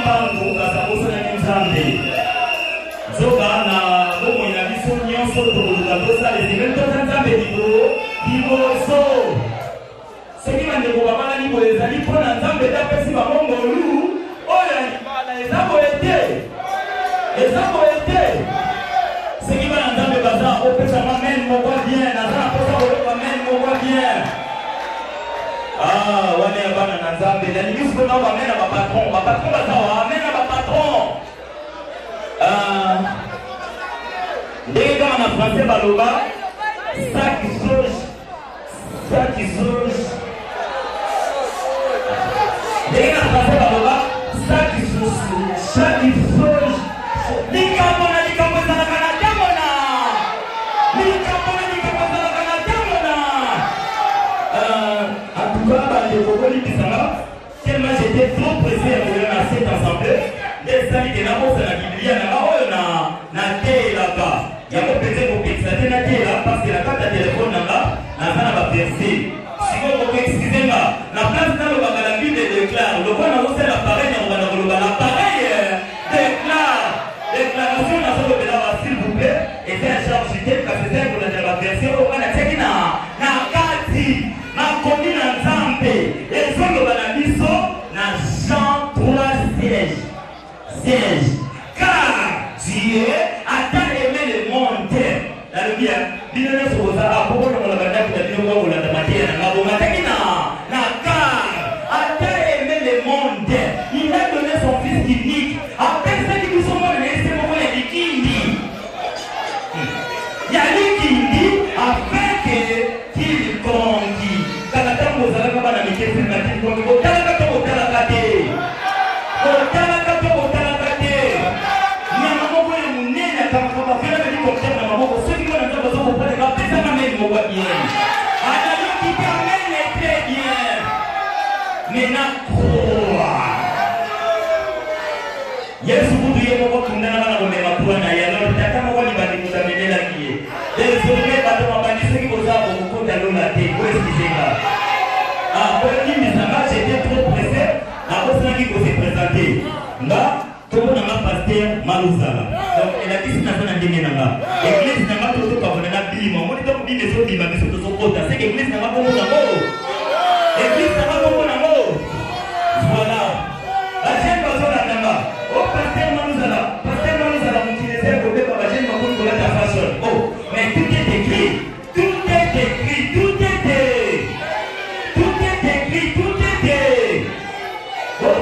Bango kasakosa na Nzambe. Zoka na bomo ina biso nyonso tokoluka tosala ezemeli toza Nzambe liboso. Soki bandeko babala liboso ezali mpona Nzambe tapesi bamongolu oyo ya libala eza boye te. Soki bana Nzambe baza opesa mamen moko bien naza na posa koloba mamen moko bien. Wane ya bana na Nzambe nalingi sikoyo bamena bapatron baza wamena bapatron. Ndenge kama na français baloba ça qui sauge. Ndenge na français baloba ça qui sauge. Likambo ezalaka na ntango na en tout cas bandeko bolibisanga tellement j'étais trop pressé ya koya na cette assemblée nde esali ke nabosana biblia nanga oyo nateyelaka yango mpenza kopekisa te nateyela parce que na kati ya telefone nanga naza na baverse sikoyo kokoexcuse nga na place nalobaka na bible déclare lokwa nazosala pareil yango bana koloba na pareil déclaration nazolobela s'il vous plaît eza ya charge te kasi eza kolanda baverse oyo nga natiaki na kati nakomi na Nzambe ezoloba na biso na Jean 3 siège car Dieu a tant aimé le monde nalobia bino nyonso kozala akokolongola bandako na bino kokolanda mateya na ngabo mataki na car a tant aimé le monde il a donné son fils unique apesaki biso mwana na ese moko ya likindi afin qu'il conquit kaka ntango ozalaka bana mikeseni na kilikongi botalaka to botalaka te nyama moko ya monene akamaka bafela beli kokter na maboko soki mwana nzambe azokopreleka apesaka meni moko ya bien analoki kamene très bien maintenant croix Yesu kutu ye moko kundana bana komema kuwa na ye alors tata moko libandi kutamelelaki ye désormais bato mabandi soki kozala kokokota lola te koeskizenga koyokimisa j'étais trop pressé nakosanaki kose présenter nga tokona nga paster maluzala donc elakisi naza na ndenge nanga église nanga tozokabona na bima omoni toko bima ezobima biso tozokota seke église nanga bongo nango voilà bajene bazolandanga pasteur Manuzala motilese kobeba bajene bakoni kolata fashion mais tout est écrit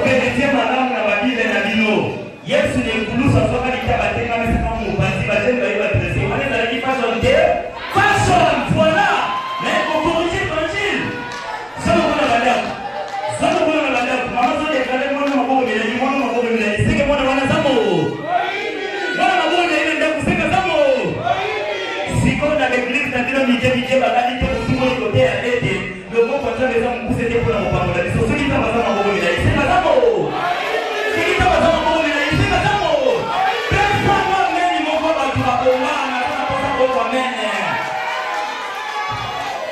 vérifie malamu na babile na bino Yesu ne kulusa soka litaba tenga mesaka mopasi bajene bayeba dresse wana ezalaki fashion te fashion voilà mais kokorige évangile sono kuna bandako mama zo deklare mwana maboko milani seke mwana wana zamo mwana maboko milani ndako seka zamo siko na l'église na bino mike bakali te kusumo kote ya ete loko kwa tsabe za mkuse te pona mopango la biso soki taba za maboko milani seka zamo pesa mwa meni moko batu bakongana na posa kwa mene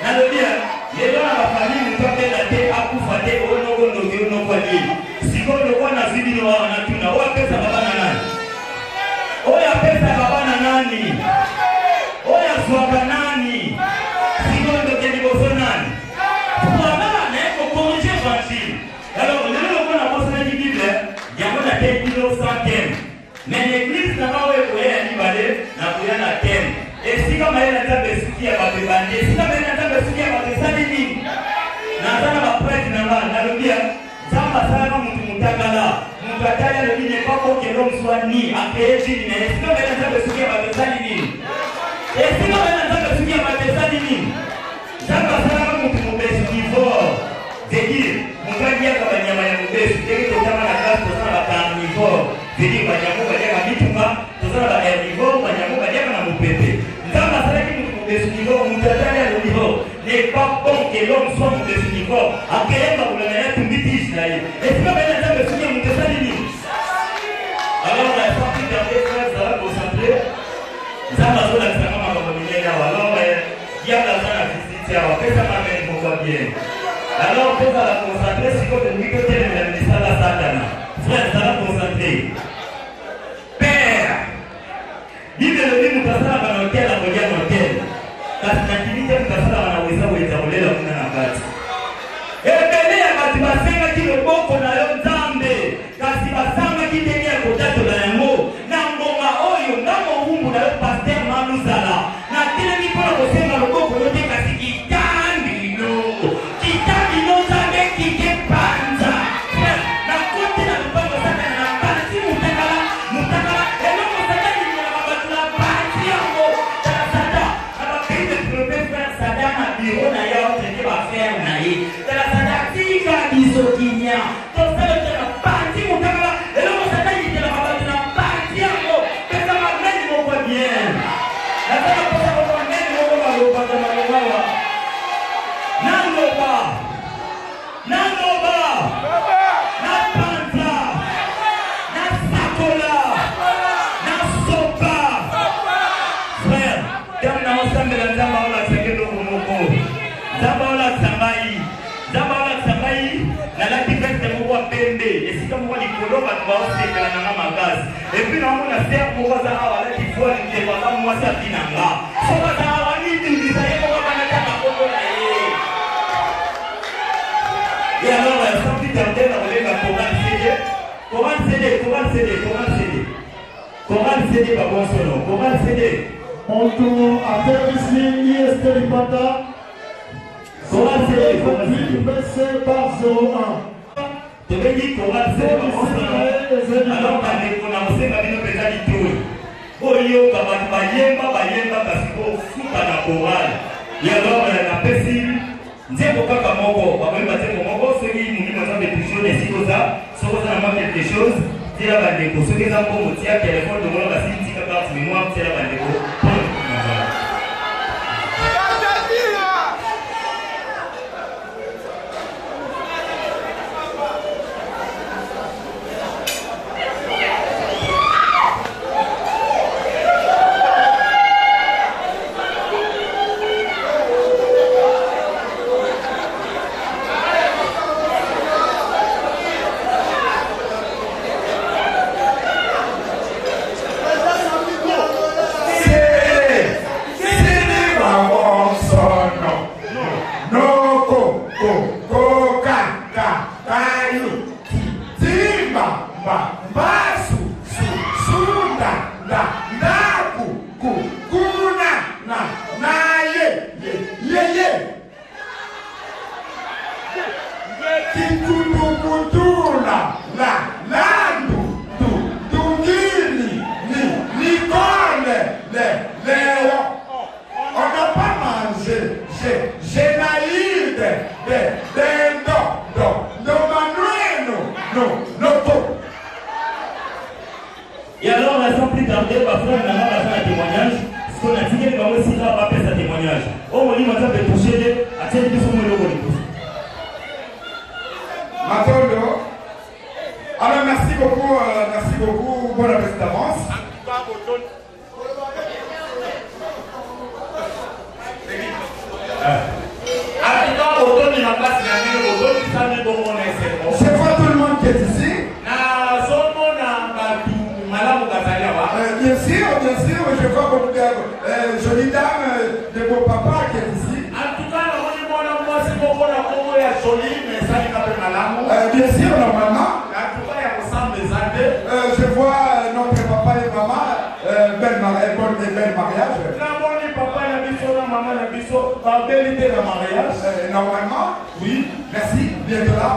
nalobia lelo na bafamili mtopela te akufa te onokonoki sikoyo lokwa na zibino wana tuna oyo apesa baba na nani oyo azwaka nani sikoyo ndoke liboso nani voilà naye kokorige évangile alors lelo lokwa na bosanaki bible yango na te bino sans thème mais l'église nanga oyo koya ya libale na koya na thème esika mayele nzambe esuki ya bato ebandi esika mayele nzambe esuki ya bato esali nini naza na baprêtre nanga nalobia nzambe asalaka mutu mutakala mutu atali alobi nepako kelo mswa ni akeye jini na esika mayele nzambe esuki ya bato esali nini esika mayele nzambe esuki ya bato esali nini nzambe asalaka mutu mobesu nivore c'est-à-dire mutu aliaka banyama ya mobesu teke totama na klase tozala bacarnivore c'est-à-dire banyango baliaka bitumba tozala baherbivore banyango baliaka na mopepe nzambe asalaki mutu mobesu nivore mutu atali alobi n'est pas bon que l'homme soit mobesu nivore akeyaka kolanda ya tumbitisi na ye esika bayele nzambe esuki ya mutu esali nini alors na esanti garde frère zala concentré nzambe azolakisanga makambo minene awa alors diable aza na visite awa pesaka mene moko bien alors tozala concentré sikoyo tolingi totelemela misala satana frère zala concentré montrer. Père, Bible le dit Basala dans l'hôtel, à regarder l'hôtel. Parce que l'activité de Basala dans la maison où il est roulé la mona na kati. Et bébé à bati basenga ki le boko na yo nzambe. Kasi basanga ki tenge kotato na yango. Na ngoma oyo na mohumbu na yo pasteur Manuzala. Na tele ni pona kosenga le boko yo te kasi kitambi no. Kitambi no zambe kike panza. Na kote na lupango sana na panzi mutakala. Mutakala. Eno mosaka ni na mabatu na panzi yango. Tala sada. Na mapende professeur sada na biro na yao tenge ba faire na ye. Tala sada tika bisokinya. Tosala tala panzi mutakala. Eno mosaka ni na mabatu na panzi yango. Pesa magani moko bien. Na tala posa kwa magani moko maloba za maloba. Nangoba. Nangoba. Na panza. Na sakola. Na sopa. Frère, comme na ensemble la zamba ola sekendo moko. Zamba ola sambai. Zamba ola sambai. Na la tiveste moko pembe. Esika moko likolo ba ba osekela na magazi. Et puis na mona ser moko za awa la tifwa ni kwa kama mwasa kinanga. Soka za awa ni ndisa yeko kwa na kama koko na ye. Et alors, sans plus tarder, on va aller comment céder, pas bon son nom. Comment céder? On tourne à faire ici, IST Lipata. Comment céder? Baissé par 01. Tu veux dire comment céder, pas bon son nom? Alors, on a aussi ma vie présente du tout. Oyo, bayemba, parce qu'on fout à la chorale. Et alors, on a pesé. Ndeko kaka moko, bakoyeba ndeko moko, soki mungi moza betushio nesiko za, soko za nama quelque chose, tira bandeko, soki eza mpongo tia telefone de mola basi tika carte mémoire, tira bandeko, pon nazala. Et alors, sans plus tarder, parfois, on a un témoignage. Ce qu'on a dit, c'est qu'on aussi va pas faire ce témoignage. Oh, on dit, on va toucher, à tiens, ils sont Matondo. Alors, merci beaucoup, bonne appétit d'avance. Je vois tout le monde qui est ici. Bien sûr, je vois beaucoup de jolies dames de beaux papas qui est ici. Bien sûr, normalement. Je vois notre papa et maman, bel mariage. Normalement, oui, merci, bientôt là.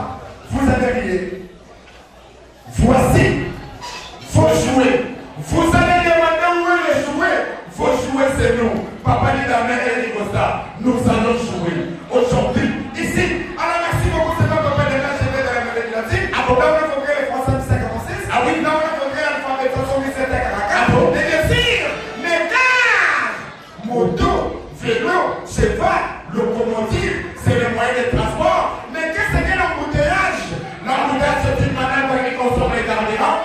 Vous avez rié. Voici, faut jouer. Vous allez demander où est le jouer. Faut jouer, c'est nous. Papa dit la mère et Costa. Nous allons jouer aujourd'hui, ici. Alors merci beaucoup, c'est pas papa de la GV de l'Amérique latine. Là, on a compris les Français du 56. Ah oui, là, on a compris l'alphabet de 77 à Caracas. Et bien sûr, les cars, moto, vélo, cheval, locomotive, c'est les moyens de transport. Mais qu'est-ce que l'embouteillage? L'embouteillage, c'est une manière pour qu'ils consomment les carburants.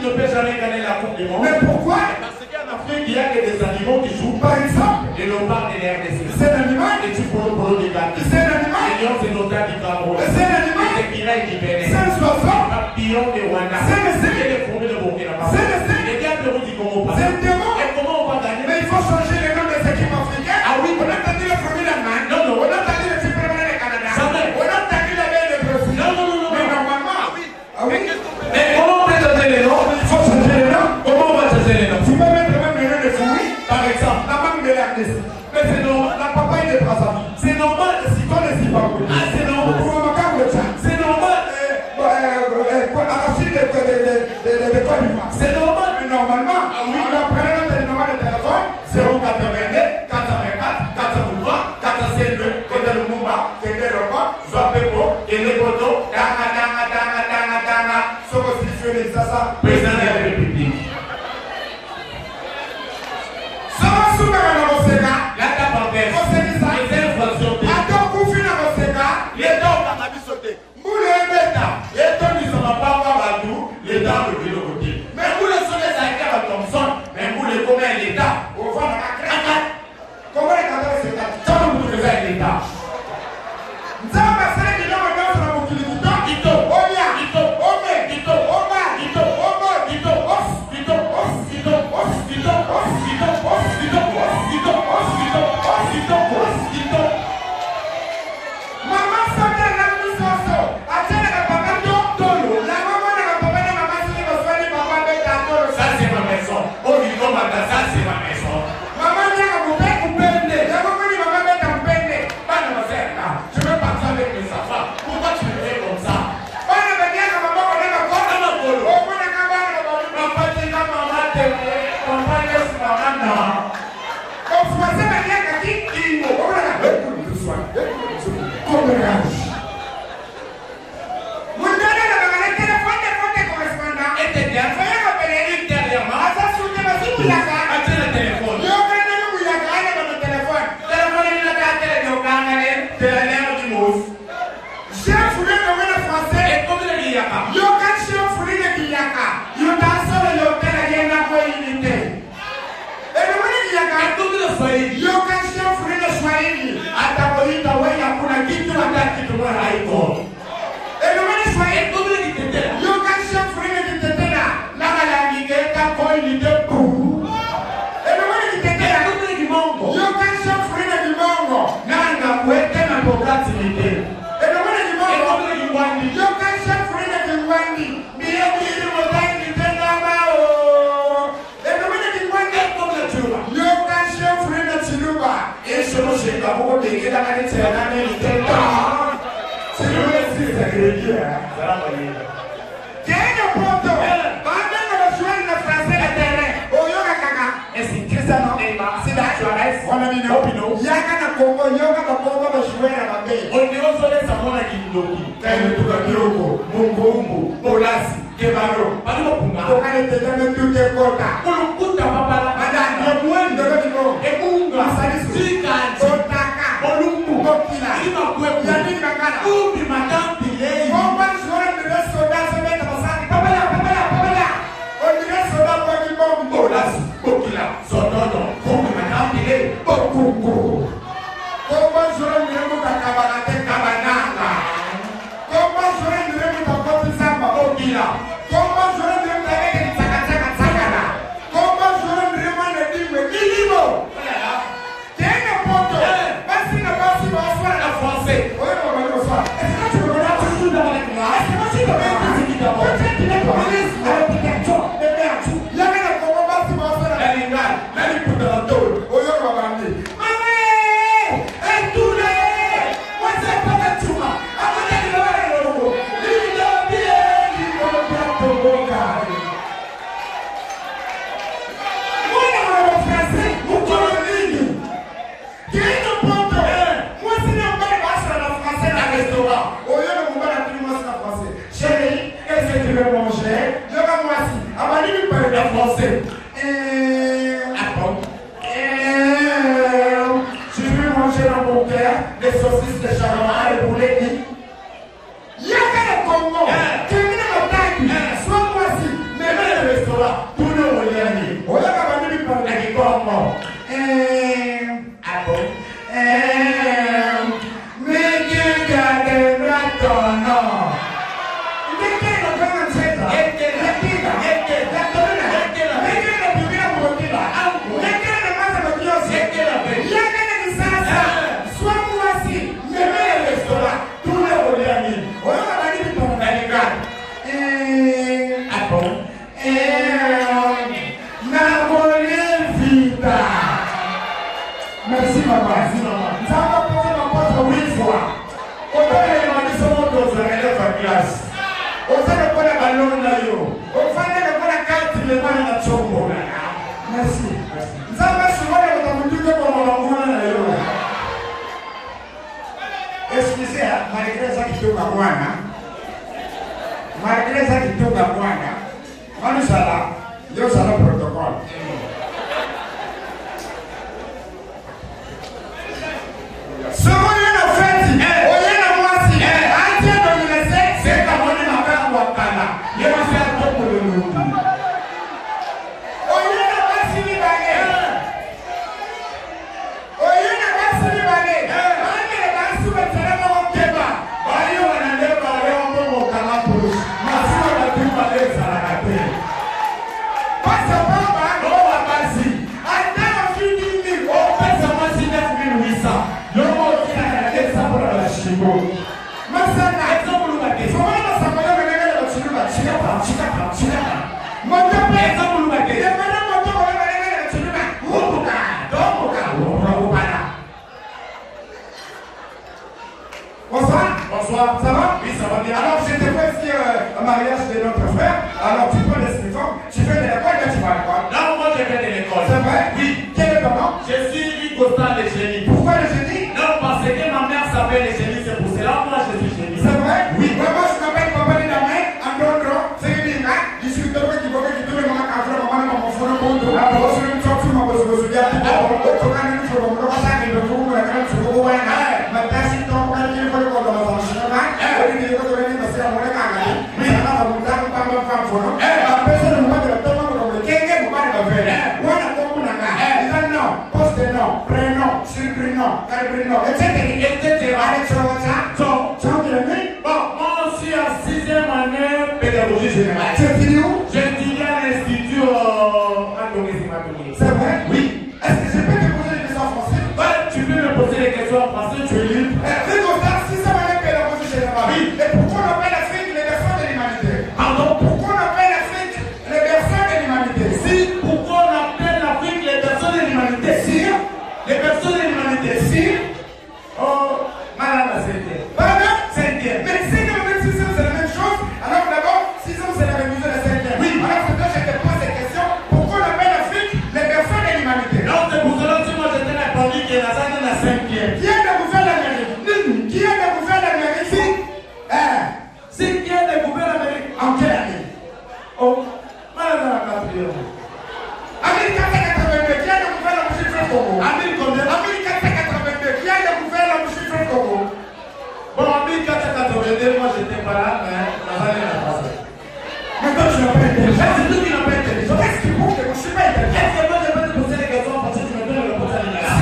qui ne peut jamais gagner la Coupe du Monde. Mais pourquoi? Parce qu'en Afrique, il y a des animaux qui jouent. Par exemple, et l'on parle de l'RDC. C'est un animal. Et tu peux le dégager. C'est un animal. Et l'on c'est notaire du Cameroun. C'est un animal. C'est Kiraï du Bénin. C'est un oiseau. Papillon de Rwanda. C'est le c'est les fourmis de Burkina Faso. C'est le c'est les gars de Pérou du Congo. C'est un démon. Et comment on va gagner? Mais il faut changer les noms des équipes africaines. Ah oui, on a entendu les fourmis d'Allemagne. Non, non, on a entendu les Superman du Canada. On a entendu la baie de Brésil. Non, non, non. Mais normalement, ah oui. Ah oui. Mais comment on peut changer les noms? Il faut changer les noms. Comment on va changer les noms? Tu peux mettre même le nom de fourmis, par exemple. La mangue de l'Ardèche. Mais c'est normal. La papaye de Brazzaville. C'est normal. Si toi ne sais pas. Ah, c'est normal. Pour le Makambo, c'est normal. C'est normal. Mais normalement, on a pris notre numéro de téléphone 082 424 423 452 Côte Lumumba, Fete Zopepo, Ndeko, Danga, Soko Sifio Sasa, président de la République. Sama Soumera Moseka, la Tabangue, Moseka, les infractions. Attends, Koufina Moseka, les dents dans la vie sautée. Moulé Beta, les dents qui sont pas Badou, les dents de l'autre côté. Mais vous le soleil, ça a été à Thompson, mais vous le commun l'État. Au fond, comment les cadres se tapent? Comment vous faisiez l'État? Nous avons passé les millions de dollars dans le Kito, Oya, Kito, Ome, Kito, Oma, Kito, Omo, Kito, Os, Kito, Os, Kito, Os, Kito, Os, Kito, Os, Kito, Os, Kito, Os, Kito, Os, Kito, Os, Kito. Maman s'appelle la puissance. Attends, la papa Tolo. La maman n'a pas de maman si tu veux faire papa avec ta Tolo. Ça c'est ma maison. Oh, il faut matin, ça c'est ma maison. Maman vient à couper, couper. La maman dit maman met en peine. Pas de me faire là. Je veux partir avec mes enfants. Pourquoi tu me fais comme ça? Pas de me dire que maman on est ma corps dans ma Tolo. Oh, on a qu'à voir le ballon. Papa dit que maman t'aime. Papa laisse maman non. Comme français, mais bien qu'à qui? Oh, on a qu'à voir le soin. Commérage. Vous donnez le téléphone des correspondants. Et t'es bien fait rappeler ultérieurement. Ah, ça soutenait ma fille, il a qu'à. Attends le téléphone. Il y a aucun de nous, il y a qu'à aller dans le téléphone. Téléphone, il a qu'à aller dans le téléphone. Téléphone du mousse. Chien foulé de le français. Et comme il y a qu'à. Il y a aucun chien foulé de Kiyaka. Il y a un seul et l'hôtel à rien à quoi il était. Et le monde il y a qu'à. Et comme il y a aucun chien foulé de Swahili. Atapolita ouais ya kuna kitu wakati haiko. Ndio maana Swahili ndio kitetela. Yo kasha frene kitetela. La la ngeka koi ni depu. Ndio maana kitetela ndio kimongo. Yo kasha frene kimongo. Nanga kuweka na prograti ndio. Ndio maana kimongo ndio kiwandi. Yo kasha frene kiwandi. Ndio kile motani tena bao. Ndio maana kiwandi ndio chuba. Yo kasha frene chiluba. Eso no se va a poder que la gente se gane el intento. Si no me dices agredir, será mañana. Tiene un punto. Manden los sueños de francés de terreno. O yo caca. Es cristiano. Si da Juárez. Ona mi no pino. Ya gana Congo. Yo gana Congo los sueños de la bella. Hoy Dios solo es amor aquí loki. Cae tu camioco. Mungumbu. Polasi. Quebaro. Palo punga. Toca el terreno tu te corta. Con puta papala. Madame. Yo muendo lo digo. Emunga. Salisu. Otaka, Olumbu, Botala, Yanni Makana, Ubi Makambo, Bomba Joël de Soda, se met à Basala, Papala, on dirait Soda pour du Bombo, Botala, Sodono, Ubi Makambo, Bokungu, Bomba Joël de Mutacabarate, Cabananga, Bomba Joël de Mutacopisamba, Botila, Bomba Joël de Mutacatsakana, Bomba Joël de Mutacatsakana, Ilimo. Les saucisses de charlotte, les boulets. Il y a qu'un Congo. Soit moi-ci, mais même Merci. Excusez, malgré ça qui tourne à moi, malgré ça qui tourne à moi, nous sommes là, nous sommes là protocole. Ce qu'on a fait, on a moisi, c'est comme on est ma père ou à Kana. Il va faire tout pour le monde. Bonsoir, ça va? Oui, ça va bien. Alors, j'étais presque un mariage de notre frère. Alors, tu prends les uniformes, tu fais de l'école, là, tu vas à l'école. Là, moi, je fais de l'école. C'est vrai? Oui. Quel est ton nom? Je suis Botala le génie. Pourquoi le génie? Non, parce que ma mère s'appelle le génie, c'est pour cela moi je suis génie. C'est vrai? Oui. Moi, je m'appelle Papa de la main, en d'autres, c'est une ligne, je suis de l'autre qui va qui donne mon affaire, maman, mon fond, mon dos. Alors, je suis une sorte de ma bosse, je suis bien. Alors, on va aller nous faire mon gros sac, et le fou, la crème, c'est gros, ouais. Ma tasse, il tombe, il faut le voir dans la machine. Bon, moi aussi en 6e année pédagogie générale. Tu étudies où? J'étudie à l'Institut C'est vrai? Oui. Est-ce que je peux te poser des questions en français? Ouais, tu peux me poser des questions en français, tu es libre. Oui. Et pourquoi on appelle l'Afrique les berceaux de l'humanité? Pardon? Pourquoi on appelle l'Afrique les berceaux de l'humanité? Si, pourquoi on appelle l'Afrique les personnes de l'humanité? Si. Les personnes de l'humanité? Si. Oh, malade à 5e. Pardon? 5e. Mais 5e et 6e c'est la même chose. Alors d'abord, 6e c'est la révision de la 5e. Oui. Alors c'est toi je te pose cette question. Pourquoi on appelle l'Afrique les berceaux de l'humanité? Non, c'est pour cela que moi j'étais répondu que la salle de la 5e. Qui a découvert l'Amérique? Qui a découvert l'Amérique? Si. C'est qui a découvert l'Amérique? En quelle année? Oh, malade à la 4e. En 1482, qui a découvert la bougie de Congo? En 1482, qui a découvert la bougie de Congo? Bon, en 1482, moi j'étais pas là, mais la salle de la passé. Mais toi, tu n'as pas intelligent. C'est tout qui n'a pas intelligent. Qu'est-ce qui prouve que je ne suis pas intelligent? Est-ce que moi je peux te poser des questions parce que tu me donnes la réponse à l'égard?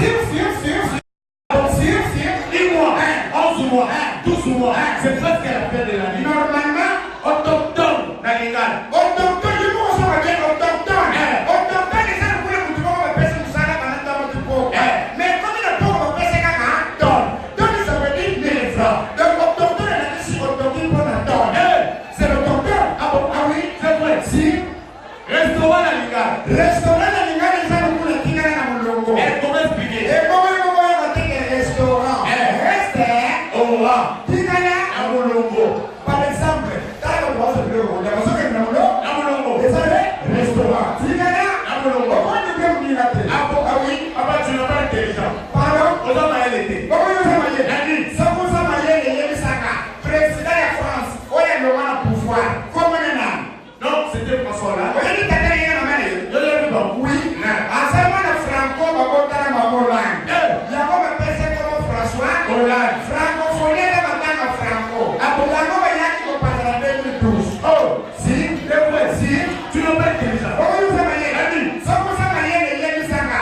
Dis-moi, 11 mois, 12 mois, c'est presque la fin de l'année. Normalement, Autochtone, la légale. autochtone, je vous reçois bien autochtone. Autochtone, les gens voulaient vous dire qu'on va passer tout ça là pendant votre peau. Mais comme il ne peut pas passer qu'à un tonne, tonne ça veut dire 1000 francs. Donc autochtone, elle a dit si autochtone pour un tonne. C'est l'autochtone. Ah bon, ah oui, c'est vrai. Si. Restaurant la légale. Restaurant la lingala, les gens voulaient dire qu'à un longo. Et comment expliquer? Et comment on va dire que restaurant? Oh, ah. Tingala, À mon logo. par exemple, dans le bois de l'eau, la maison que nous avons là, À mon logo. vous savez, restaurant. Tingala, À mon logo. comment tu peux me dire la tête? Ah bon, ah oui. Ah bah tu n'as pas intelligent. Pardon? On doit m'aller l'été. Comment vous savez? Nani. Ça vous a marié les Yémisaka, président de France, où il y a le droit au pouvoir. Comment on est là? Non, c'était François là. Vous avez dit que tu as marié? Je l'ai vu bon. Oui. En ce moment, Franco, Botala, Hollande. Il y a comme un personne comme François. Hollande. Francophonie, là, maintenant, Franco. À Botala, il y a qui vont passer en 2012. Oh, si, c'est vrai, si. Tu n'as pas intelligent. Comment vous avez marié? Ça vous a marié les Yémisaka.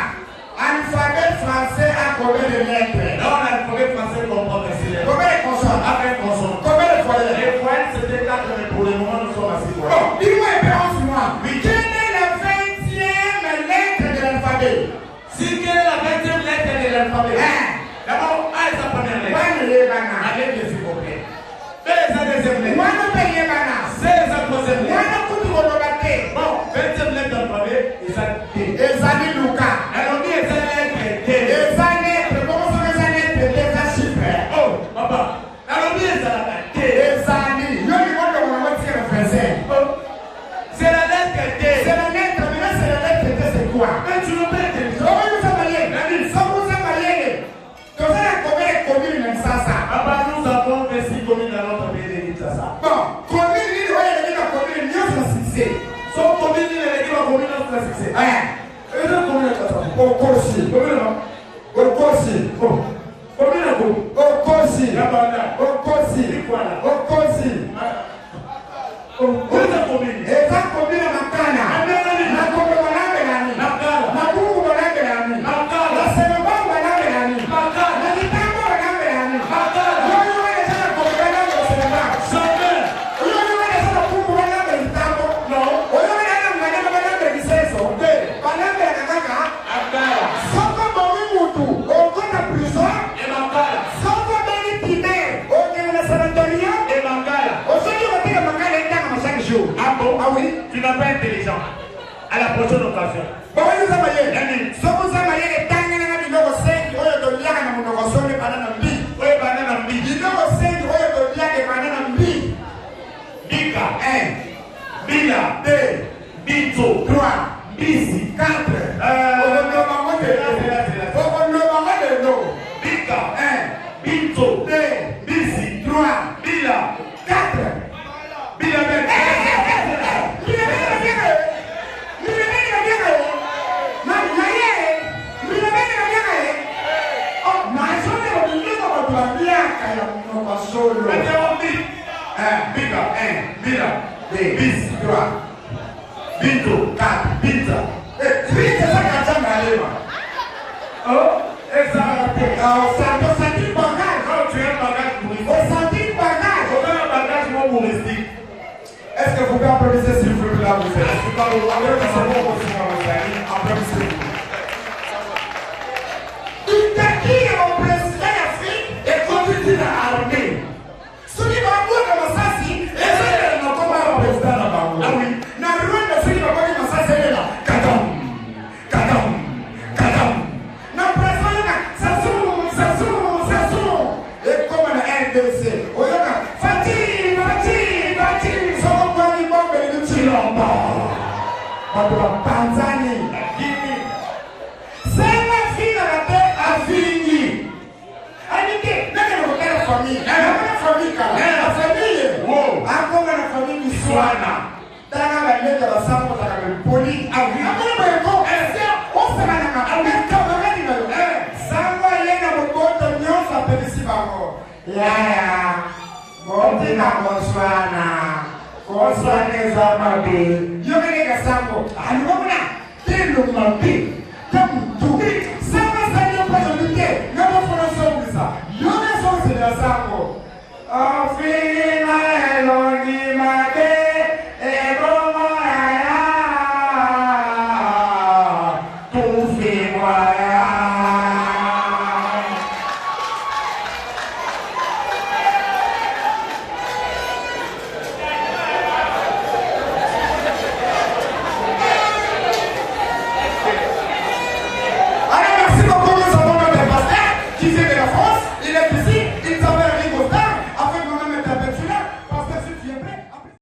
Alphabet français à combien de lettres? Là, on a le premier français comprend que c'est Combien de consonnes? avec consonne. Combien de foyers? Les foyers, c'était 4, mais pour le moment, nous sommes à 6 Bon, dis-moi un peu, 11 mois. Oui, la succès. Et donc, combien de temps? Au Corsi. Combien? Au Corsi. Combien de temps? Au Corsi. Au Corsi. Au Corsi. Ah oui, tu n'as pas intelligent. À la prochaine occasion. Bika, 1, Bila, 2, Bito, 3, Bisi, 4. Bika, 1, Bito, 2, Bisi, 3, Bila, 4. Bila, Bika, 1, Bila, 2, Bis, 3, Bito, 4, Pizza. Pizza, ça quand ça m'arrive. Oh, et ça va te. Au senti bagage. Quand tu as un bagage touristique. Au senti bagage. On a un bagage non touristique. Est-ce que vous pouvez applaudir s'il vous plaît là vous êtes? Est-ce que vous pouvez applaudir? Italie est au président d'Afrique et continue à armer. Celui va voir le Massassi et c'est le président de Bango. Ah oui. Na Rwanda celui va voir le Massassi et là. Kadam. Na président Sassou. Et comme la RDC. Oyoka. Fati. Somo kwa ni bombe ni Chilombo. Bato la Tanzanie. Guinée. C'est la fille de la terre à Fini. Anike, nani anatokea famille? Na famille kala. Na famille. Wow. Akonga na famille Kiswana. Tanga baleta basambo taka poli. Avi. Akona bayeko. Osana na ka. Aleka bagani bayo. Sangwa yena moboto nyonsa pelisi bango. Yaya. Bote na Kiswana. Kiswana za mabe. Yokene kasambo. Alibona. Tendo mabe.